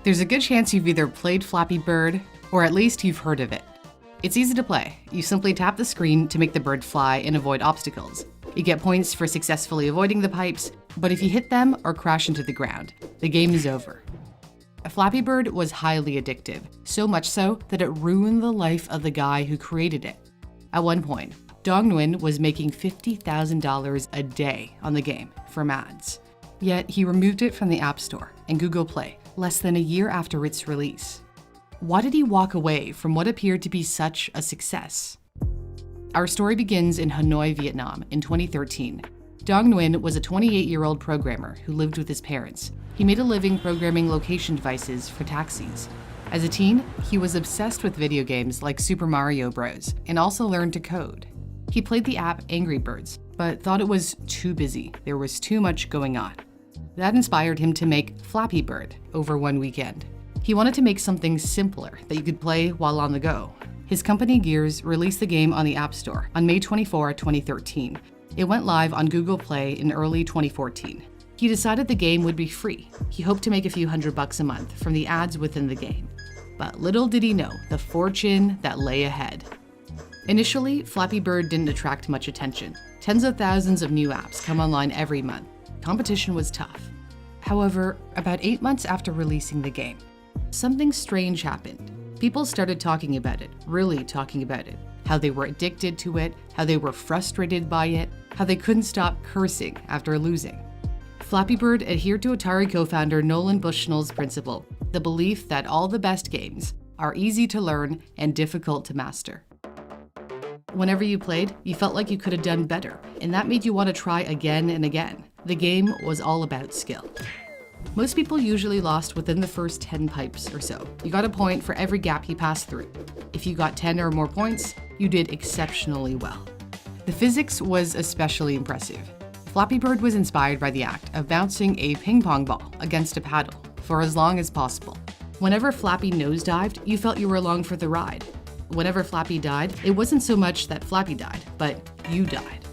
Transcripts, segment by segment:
There's a good chance you've either played Flappy Bird, or at least you've heard of it. It's easy to play. You simply tap the screen to make the bird fly and avoid obstacles. You get points for successfully avoiding the pipes, but if you hit them or crash into the ground, the game is over. Flappy Bird was highly addictive, so much so that it ruined the life of the guy who created it. At one point, Dong Nguyen was making $50,000 a day on the game from ads. Yet he removed it from the App Store and Google Play less than a year after its release. Why did he walk away from what appeared to be such a success? Our story begins in Hanoi, Vietnam in 2013. Dong Nguyen was a 28-year-old programmer who lived with his parents. He made a living programming location devices for taxis. As a teen, he was obsessed with video games like Super Mario Bros. And also learned to code. He played the app Angry Birds, but thought it was too busy. There was too much going on. That inspired him to make Flappy Bird over one weekend. He wanted to make something simpler that you could play while on the go. His company Gears released the game on the App Store on May 24, 2013. It went live on Google Play in early 2014. He decided the game would be free. He hoped to make a few $100 a month from the ads within the game. But little did he know the fortune that lay ahead. Initially, Flappy Bird didn't attract much attention. Tens of thousands of new apps come online every month. Competition was tough. However, about 8 months after releasing the game, something strange happened. People started talking about it, really talking about it. How they were addicted to it, how they were frustrated by it, how they couldn't stop cursing after losing. Flappy Bird adhered to Atari co-founder Nolan Bushnell's principle, the belief that all the best games are easy to learn and difficult to master. Whenever you played, you felt like you could have done better, and that made you want to try again and again. The game was all about skill. Most people usually lost within the first 10 pipes or so. You got a point for every gap you passed through. If you got 10 or more points, you did exceptionally well. The physics was especially impressive. Flappy Bird was inspired by the act of bouncing a ping pong ball against a paddle for as long as possible. Whenever Flappy nosedived, you felt you were along for the ride. Whenever Flappy died, it wasn't so much that Flappy died, but you died.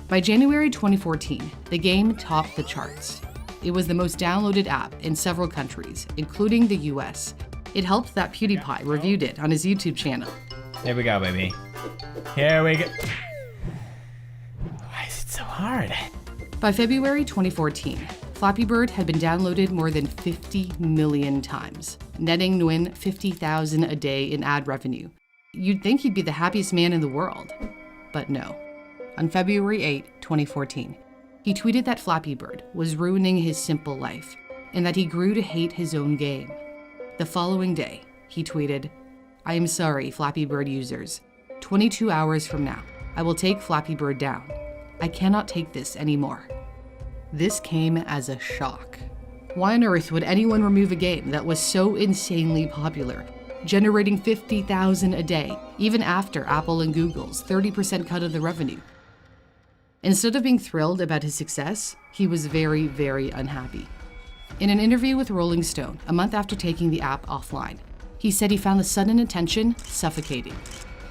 By January 2014, the game topped the charts. It was the most downloaded app in several countries, including the US. It helped that PewDiePie reviewed it on his YouTube channel. Here we go, baby. Here we go. Why is it so hard? By February 2014, Flappy Bird had been downloaded more than 50 million times, netting Nguyen $50,000 a day in ad revenue. You'd think he'd be the happiest man in the world, but no. On February 8, 2014, he tweeted that Flappy Bird was ruining his simple life and that he grew to hate his own game. The following day, he tweeted, "I am sorry, Flappy Bird users. 22 hours from now, I will take Flappy Bird down. I cannot take this anymore." This came as a shock. Why on earth would anyone remove a game that was so insanely popular, generating $50,000 a day, even after Apple and Google's 30% cut of the revenue? Instead of being thrilled about his success, he was very, very unhappy. In an interview with Rolling Stone, a month after taking the app offline, he said he found the sudden attention suffocating.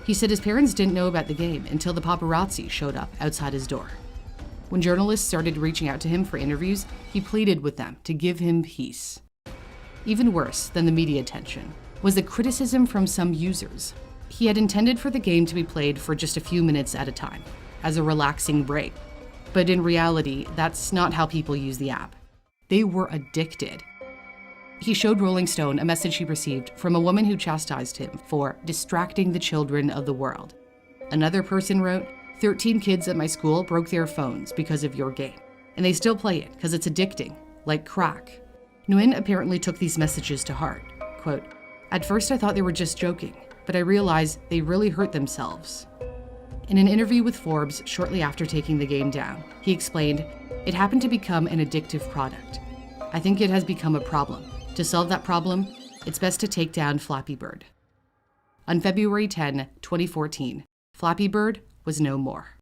He said his parents didn't know about the game until the paparazzi showed up outside his door. When journalists started reaching out to him for interviews, he pleaded with them to give him peace. Even worse than the media attention was the criticism from some users. He had intended for the game to be played for just a few minutes at a time, as a relaxing break. But in reality, that's not how people use the app. They were addicted. He showed Rolling Stone a message he received from a woman who chastised him for distracting the children of the world. Another person wrote, 13 kids at my school broke their phones because of your game, and they still play it because it's addicting, like crack. Nguyen apparently took these messages to heart. Quote, "At first I thought they were just joking, but I realized they really hurt themselves." In an interview with Forbes shortly after taking the game down, he explained, "It happened to become an addictive product. I think it has become a problem. To solve that problem, it's best to take down Flappy Bird." On February 10, 2014, Flappy Bird was no more.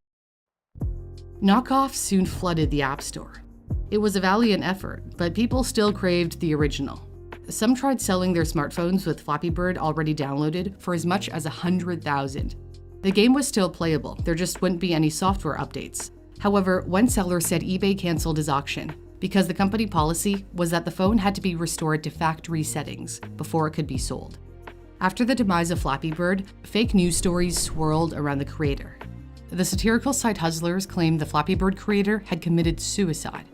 Knockoffs soon flooded the App Store. It was a valiant effort, but people still craved the original. Some tried selling their smartphones with Flappy Bird already downloaded for as much as $100,000. The game was still playable, there just wouldn't be any software updates. However, one seller said eBay canceled his auction because the company policy was that the phone had to be restored to factory settings before it could be sold. After the demise of Flappy Bird, fake news stories swirled around the creator. The satirical site Hustlers claimed the Flappy Bird creator had committed suicide.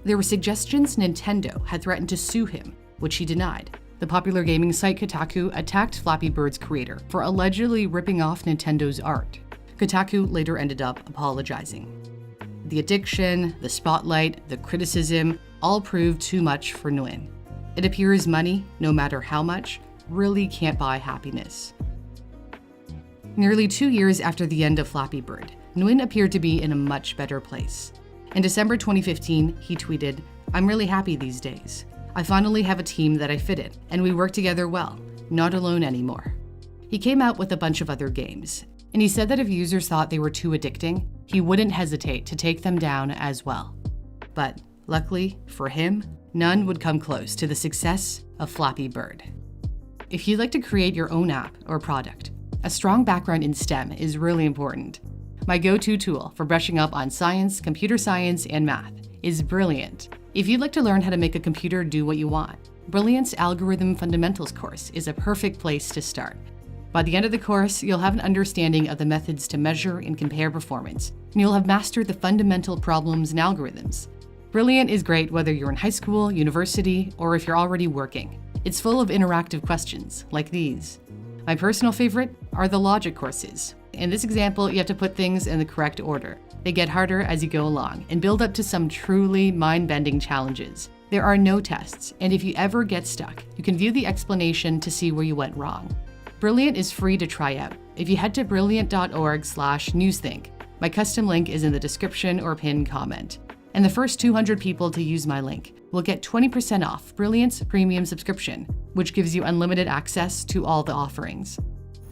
There were suggestions Nintendo had threatened to sue him, which he denied. The popular gaming site Kotaku attacked Flappy Bird's creator for allegedly ripping off Nintendo's art. Kotaku later ended up apologizing. The addiction, the spotlight, the criticism all proved too much for Nguyen. It appears money, no matter how much, really can't buy happiness. Nearly 2 years after the end of Flappy Bird, Nguyen appeared to be in a much better place. In December 2015, he tweeted, "I'm really happy these days. I finally have a team that I fit in, and we work together well, not alone anymore." He came out with a bunch of other games, and he said that if users thought they were too addicting, he wouldn't hesitate to take them down as well. But luckily for him, none would come close to the success of Flappy Bird. If you'd like to create your own app or product, a strong background in STEM is really important. My go-to tool for brushing up on science, computer science, and math is Brilliant. If you'd like to learn how to make a computer do what you want, Brilliant's Algorithm Fundamentals course is a perfect place to start. By the end of the course, you'll have an understanding of the methods to measure and compare performance, and you'll have mastered the fundamental problems and algorithms. Brilliant is great whether you're in high school, university, or if you're already working. It's full of interactive questions, like these. My personal favorite are the logic courses. In this example, you have to put things in the correct order. They get harder as you go along and build up to some truly mind-bending challenges. There are no tests, and if you ever get stuck, you can view the explanation to see where you went wrong. Brilliant is free to try out. If you head to brilliant.org/newsthink, my custom link is in the description or pinned comment. And the first 200 people to use my link will get 20% off Brilliant's premium subscription, which gives you unlimited access to all the offerings.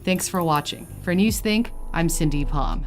Thanks for watching. For Newsthink, I'm Cindy Palm.